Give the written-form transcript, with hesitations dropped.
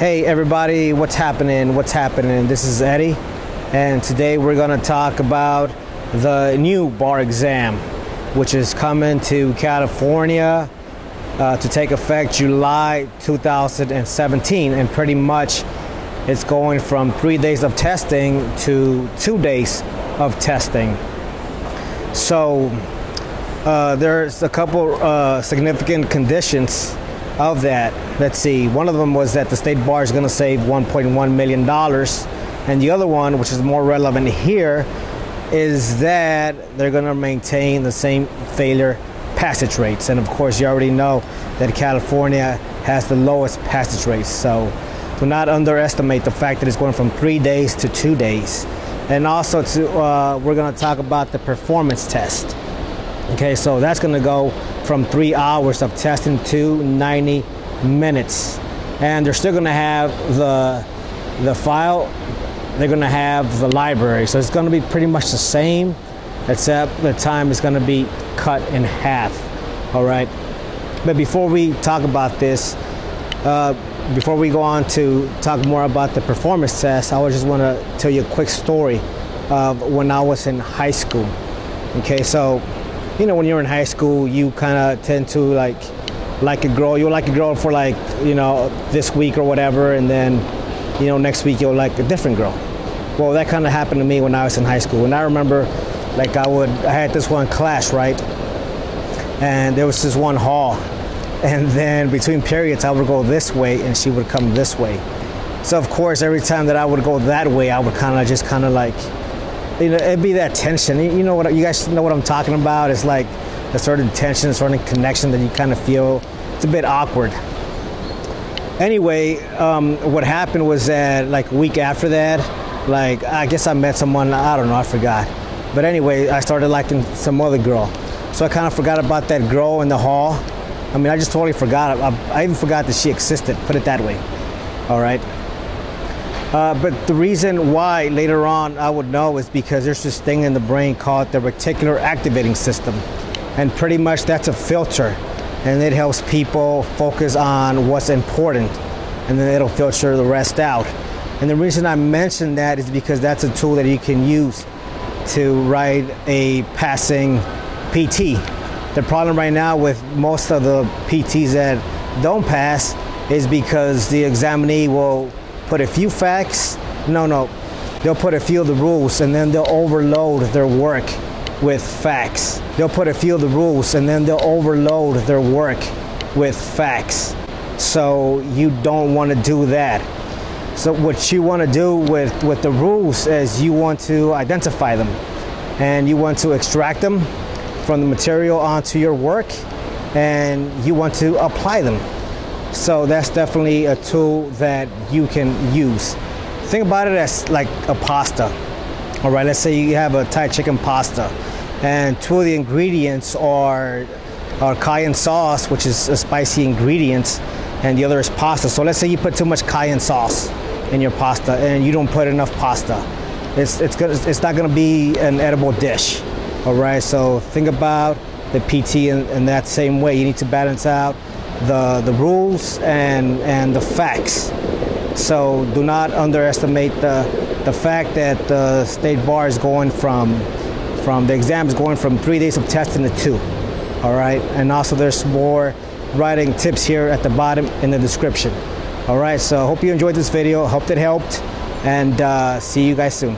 Hey everybody, what's happening? This is Eddie, and today we're going to talk about the new bar exam, which is coming to California to take effect July 2017, and pretty much it's going from 3 days of testing to 2 days of testing. So there's a couple significant conditions of that. Let's see, one of them was that the state bar is going to save $1.1 million, and the other one, which is more relevant here, is that they're going to maintain the same failure passage rates. And of course, you already know that California has the lowest passage rates, so do not underestimate the fact that it's going from 3 days to 2 days. And also we're going to talk about the performance test. Okay, so that's going to go from 3 hours of testing to 90 minutes, and they're still going to have the file, they're going to have the library, so it's going to be pretty much the same, except the time is going to be cut in half. All right, but before we talk about this, before we go on to talk more about the performance test, I just want to tell you a quick story of when I was in high school. Okay, so you know, when you're in high school, you kind of tend to like a girl. You'll like a girl for like, you know, this week or whatever, and then, you know, next week you'll like a different girl. Well, that kind of happened to me when I was in high school. And I remember, like, I had this one class, right? And there was this one hall, and then between periods, I would go this way and she would come this way. So of course, every time that I would go that way, I would kind of like, you know, it'd be that tension. You know what, you guys know what I'm talking about? It's like a certain tension, a certain connection that you kind of feel. It's a bit awkward. Anyway, what happened was that like a week after that, like I guess I met someone, I don't know, I forgot. But anyway, I started liking some other girl. So I kind of forgot about that girl in the hall. I mean, I just totally forgot. I even forgot that she existed, put it that way. All right. But the reason why later on I would know is because there's this thing in the brain called the reticular activating system. And pretty much that's a filter. And it helps people focus on what's important. And then it'll filter the rest out. And the reason I mention that is because that's a tool that you can use to write a passing PT. The problem right now with most of the PTs that don't pass is because the examinee will put a few facts, they'll put a few of the rules, and then they'll overload their work with facts. They'll put a few of the rules, and then they'll overload their work with facts. So you don't want to do that. So what you want to do with the rules is you want to identify them, and you want to extract them from the material onto your work, and you want to apply them. So that's definitely a tool that you can use. Think about it as like a pasta. All right, let's say you have a Thai chicken pasta, and two of the ingredients are cayenne sauce, which is a spicy ingredient, and the other is pasta. So let's say you put too much cayenne sauce in your pasta and you don't put enough pasta. It's not gonna be an edible dish. All right, so think about the PT in that same way. You need to balance out the rules and the facts. So do not underestimate the fact that the state bar is going from the exam is going from 3 days of testing to 2. All right, and also there's more writing tips here at the bottom in the description. All right, so I hope you enjoyed this video. I hope it helped, and see you guys soon.